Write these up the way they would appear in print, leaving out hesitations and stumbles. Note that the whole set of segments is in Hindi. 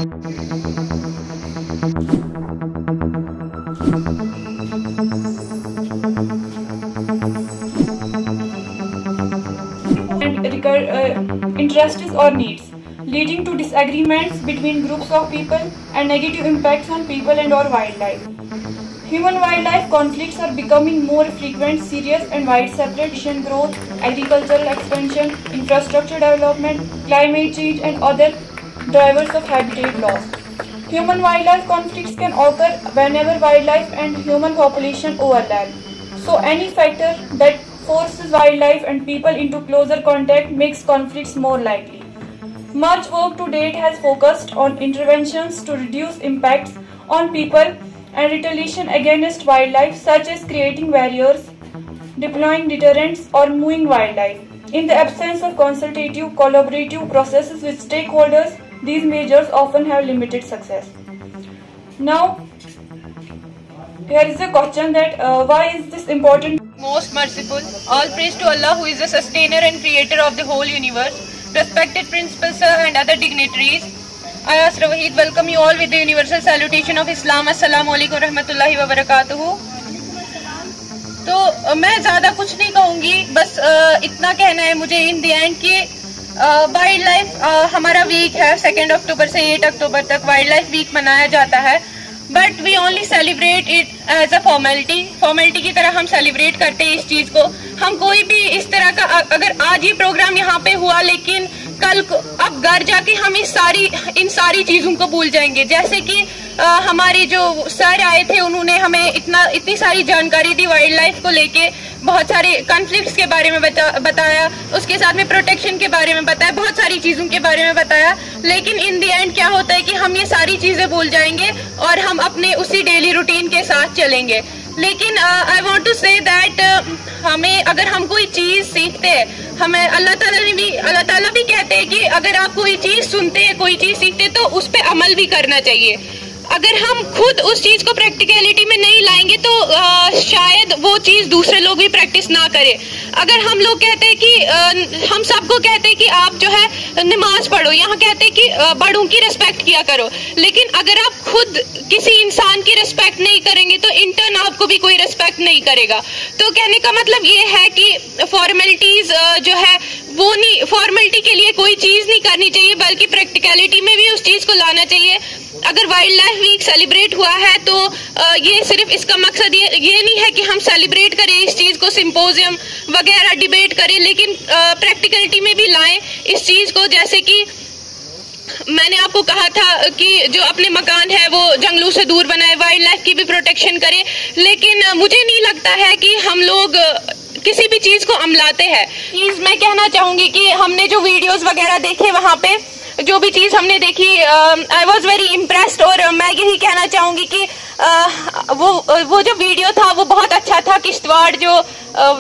Interests or needs, leading to disagreements between groups of people and negative impacts on people and or wildlife. Human-wildlife conflicts are becoming more frequent, serious and widespread. Population growth, agricultural expansion, infrastructure development, climate change and other drivers of habitat loss. Human-wildlife conflicts can occur whenever wildlife and human population overlap. So any factor that forces wildlife and people into closer contact makes conflicts more likely. Much work to date has focused on interventions to reduce impacts on people and retaliation against wildlife, such as creating barriers, deploying deterrents, or moving wildlife. In the absence of consultative, collaborative processes with stakeholders, these measures often have limited success. Now, here is a question that why is this important? Most merciful, all praise to Allah who is the sustainer and creator of the whole universe. Respected principals sir and other dignitaries, I Asra Waheed welcome you all with the universal salutation of Islam. Assalamu alaikum warahmatullahi wabarakatuh. तो मैं ज़्यादा कुछ नहीं कहूँगी, बस इतना कहना है मुझे इन द एंड कि वाइल्ड लाइफ हमारा वीक है। 2 अक्टूबर से 8 अक्टूबर तक वाइल्ड लाइफ वीक मनाया जाता है, but we only celebrate it as a formality की तरह हम सेलिब्रेट करते हैं इस चीज को। हम कोई भी इस तरह का, अगर आज ये प्रोग्राम यहाँ पे हुआ लेकिन कल अब घर जाके हम इन सारी चीजों को भूल जाएंगे। जैसे कि हमारे जो सर आए थे उन्होंने हमें इतनी सारी जानकारी दी वाइल्ड लाइफ को लेके, बहुत सारे कॉन्फ्लिक्ट्स के बारे में बताया, उसके साथ में प्रोटेक्शन के बारे में बताया, बहुत सारी चीजों के बारे में बताया। लेकिन इन द एंड क्या होता है कि हम ये सारी चीजें भूल जाएंगे और हम अपने उसी डेली रूटीन के साथ चलेंगे। लेकिन I want to say that हमें अगर हम कोई चीज सीखते हैं, हमें अल्लाह ताला भी कहते हैं कि अगर आप कोई चीज सुनते हैं, कोई चीज सीखते हैं तो उस पर अमल भी करना चाहिए। अगर हम खुद उस चीज को प्रैक्टिकलिटी में नहीं लाएंगे तो शायद वो चीज दूसरे लोग भी प्रैक्टिस ना करें। अगर हम लोग कहते हैं कि हम सबको कहते हैं कि आप जो है नमाज पढ़ो, यहाँ कहते हैं कि बड़ों की रिस्पेक्ट किया करो, लेकिन अगर आप खुद किसी इंसान की रिस्पेक्ट नहीं करेंगे तो इंटर्न आपको भी कोई रिस्पेक्ट नहीं करेगा। तो कहने का मतलब ये है कि फॉर्मेलिटीज जो है वो नहीं, फॉर्मेलिटी के लिए कोई चीज नहीं करनी चाहिए, बल्कि प्रैक्टिकलिटी में भी उस चीज को लाना चाहिए। अगर वाइल्ड लाइफ वीक सेलिब्रेट हुआ है तो ये सिर्फ इसका मकसद ये नहीं है कि हम सेलिब्रेट करें इस चीज को, सिंपोजियम वगैरह डिबेट करें, लेकिन प्रैक्टिकलिटी में भी लाएं इस चीज को। जैसे कि मैंने आपको कहा था कि जो अपने मकान है वो जंगलों से दूर बनाए, वाइल्ड लाइफ की भी प्रोटेक्शन करे, लेकिन मुझे नहीं लगता है कि हम लोग किसी भी चीज को अमलाते हैं। प्लीज मैं कहना चाहूंगी कि हमने जो वीडियोस वगैरह देखे, वहां पे जो भी चीज हमने देखी, आई वॉज वेरी इम्प्रेस्ड। और मैं यही कहना चाहूंगी कि वो जो वीडियो था वो बहुत अच्छा था। किश्तवाड़ जो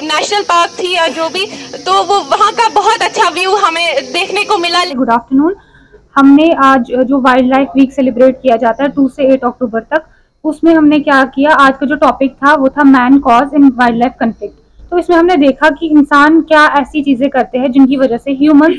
नेशनल पार्क थी या जो भी, तो वो वहाँ का बहुत अच्छा व्यू हमें देखने को मिला। Good afternoon. हमने आज जो वाइल्ड लाइफ वीक सेलिब्रेट किया जाता है 2 से 8 अक्टूबर तक, उसमें हमने क्या किया, आज का जो टॉपिक था वो था मैन कॉज इन वाइल्ड लाइफ कन्फ्लिक्ट। तो इसमें हमने देखा कि इंसान क्या ऐसी चीजें करते हैं जिनकी वजह से ह्यूमंस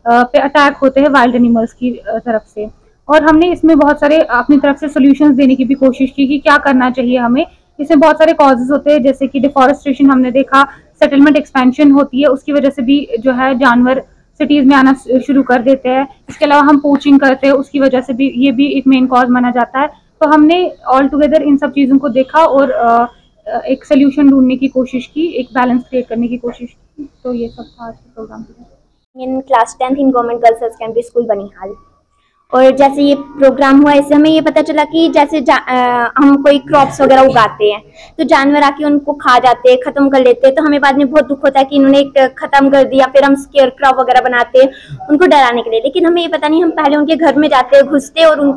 पे अटैक होते हैं वाइल्ड एनिमल्स की तरफ से, और हमने इसमें बहुत सारे अपनी तरफ से सॉल्यूशंस देने की भी कोशिश की कि क्या करना चाहिए हमें। इसमें बहुत सारे कॉजेज होते हैं, जैसे कि डिफॉरेस्टेशन हमने देखा, सेटलमेंट एक्सपेंशन होती है, उसकी वजह से भी जो है जानवर सिटीज में आना शुरू कर देते हैं। इसके अलावा हम पोचिंग करते हैं, उसकी वजह से भी ये भी एक मेन कॉज माना जाता है। तो हमने ऑल टुगेदर इन सब चीज़ों को देखा और एक सोल्यूशन ढूंढने की कोशिश की, एक बैलेंस क्रिएट करने की कोशिश की। तो ये सब था आज के program in class 10th in government girls high secondary school Banihal. और जैसे ये प्रोग्राम हुआ, इससे हमें ये पता चला कि जैसे हम कोई क्रॉप्स वगैरह उगाते हैं तो जानवर आके उनको खा जाते हैं, खत्म कर लेते हैं। तो हमें बाद में बहुत दुख होता है कि इन्होंने खत्म कर दिया। फिर हम स्केयर क्रॉप वगैरह बनाते हैं उनको डराने के लिए, लेकिन हमें ये पता नहीं, हम पहले उनके घर में जाते हैं, घुसते हैं और उन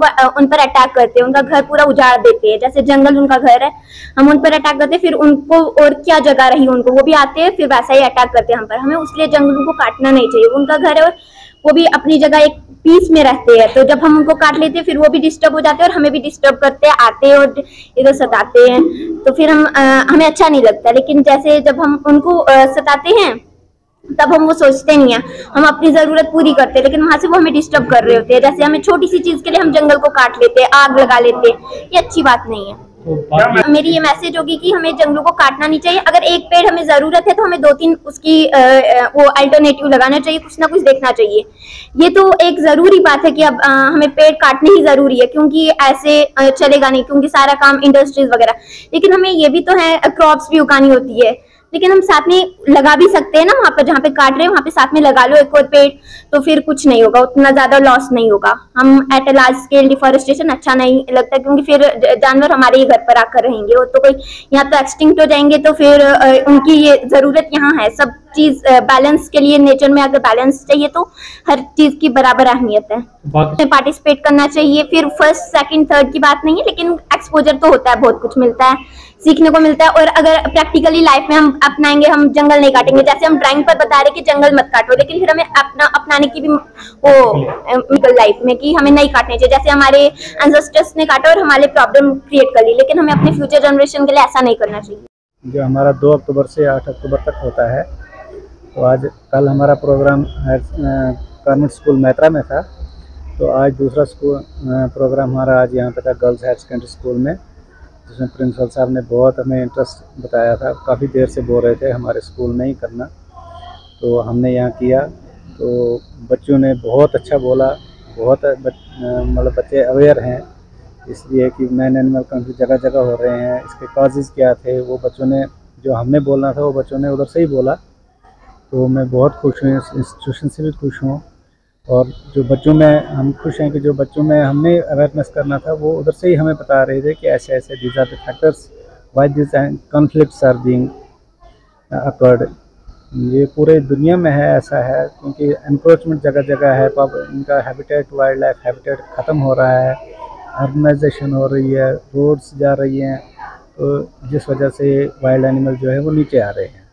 पर अटैक करते हैं, उनका घर पूरा उजाड़ देते हैं। जैसे जंगल उनका घर है, हम उन पर अटैक करते हैं, फिर उनको और क्या जगह रही उनको, वो भी आते हैं फिर वैसा ही अटैक करते हैं हम पर। हमें उसलिए जंगलों को काटना नहीं चाहिए, उनका घर है और वो भी अपनी जगह एक पीस में रहते हैं। तो जब हम उनको काट लेते हैं फिर वो भी डिस्टर्ब हो जाते हैं और हमें भी डिस्टर्ब करते हैं, आते हैं और इधर सताते हैं। तो फिर हमें अच्छा नहीं लगता। लेकिन जैसे जब हम उनको सताते हैं तब हम वो सोचते नहीं है, हम अपनी जरूरत पूरी करते हैं, लेकिन वहां से वो हमें डिस्टर्ब कर रहे होते हैं। जैसे हमें छोटी सी चीज के लिए हम जंगल को काट लेते हैं, आग लगा लेते हैं, ये अच्छी बात नहीं है। मेरी ये मैसेज होगी कि हमें जंगलों को काटना नहीं चाहिए। अगर एक पेड़ हमें जरूरत है तो हमें 2-3 उसकी वो अल्टरनेटिव लगाना चाहिए, कुछ ना कुछ देखना चाहिए। ये तो एक जरूरी बात है कि अब हमें पेड़ काटने ही जरूरी है, क्योंकि ऐसे चलेगा नहीं, क्योंकि सारा काम इंडस्ट्रीज वगैरह। लेकिन हमें ये भी तो है, क्रॉप्स भी उगानी होती है, लेकिन हम साथ में लगा भी सकते हैं ना, वहां पर जहाँ पे काट रहे हैं वहां पे साथ में लगा लो एक और पेड़, तो फिर कुछ नहीं होगा, उतना ज्यादा लॉस नहीं होगा। हम at a large scale deforestation अच्छा नहीं लगता, क्योंकि फिर जानवर हमारे ही घर पर आकर रहेंगे, वो तो कोई यहाँ तो एक्सटिंक्ट हो जाएंगे, तो फिर उनकी ये जरूरत यहाँ है। सब चीज बैलेंस के लिए, नेचर में अगर बैलेंस चाहिए तो हर चीज की बराबर अहमियत है, पार्टिसिपेट करना चाहिए। फिर फर्स्ट सेकंड थर्ड की बात नहीं है, लेकिन एक्सपोजर तो होता है, बहुत कुछ मिलता है, सीखने को मिलता है। और अगर प्रैक्टिकली लाइफ में हम अपनाएंगे, हम जंगल नहीं काटेंगे, जैसे हम ड्राइंग पर बता रहे कि जंगल मत काटो, लेकिन फिर हमें अपनाने की भी वो लाइफ में कि हमें नहीं काटने चाहिए। जैसे हमारे एंसेस्टर्स ने काटा और हमारे प्रॉब्लम क्रिएट कर ली, लेकिन हमें अपने फ्यूचर जनरेशन के लिए ऐसा नहीं करना चाहिए। जो हमारा 2 अक्टूबर से 8 अक्टूबर तक होता है, तो आज कल हमारा प्रोग्राम कॉन्वेंट स्कूल मैत्रा में था, तो आज दूसरा प्रोग्राम हमारा आज यहाँ पे था गर्ल्स हायर सेकेंडरी स्कूल में, जिसमें प्रिंसिपल साहब ने बहुत हमें इंटरेस्ट बताया था। काफ़ी देर से बोल रहे थे हमारे स्कूल में ही करना, तो हमने यहाँ किया, तो बच्चों ने बहुत अच्छा बोला, बहुत मतलब बच्चे अवेयर हैं इसलिए कि मैन एनिमल कॉन्फ्लिक्ट जगह जगह हो रहे हैं, इसके कॉजेज़ क्या थे, वो बच्चों ने, जो हमने बोलना था वो बच्चों ने उधर से ही बोला। तो मैं बहुत खुश हूँ, इस इंस्टीट्यूशन से भी खुश हूँ, और जो बच्चों में हम खुश हैं कि जो बच्चों में हमने अवेयरनेस करना था वो उधर से ही हमें बता रहे थे कि ऐसे ऐसे these are the factors why this conflicts are being occurred. ये पूरे दुनिया में है, ऐसा है, क्योंकि एनक्रोचमेंट जगह जगह है, इनका हैबिटेट, वाइल्ड लाइफ हैबिटेट ख़त्म हो रहा है, अर्बनाइजेशन हो रही है, रोड्स जा रही हैं, तो जिस वजह से वाइल्ड एनिमल जो है वो नीचे आ रहे हैं।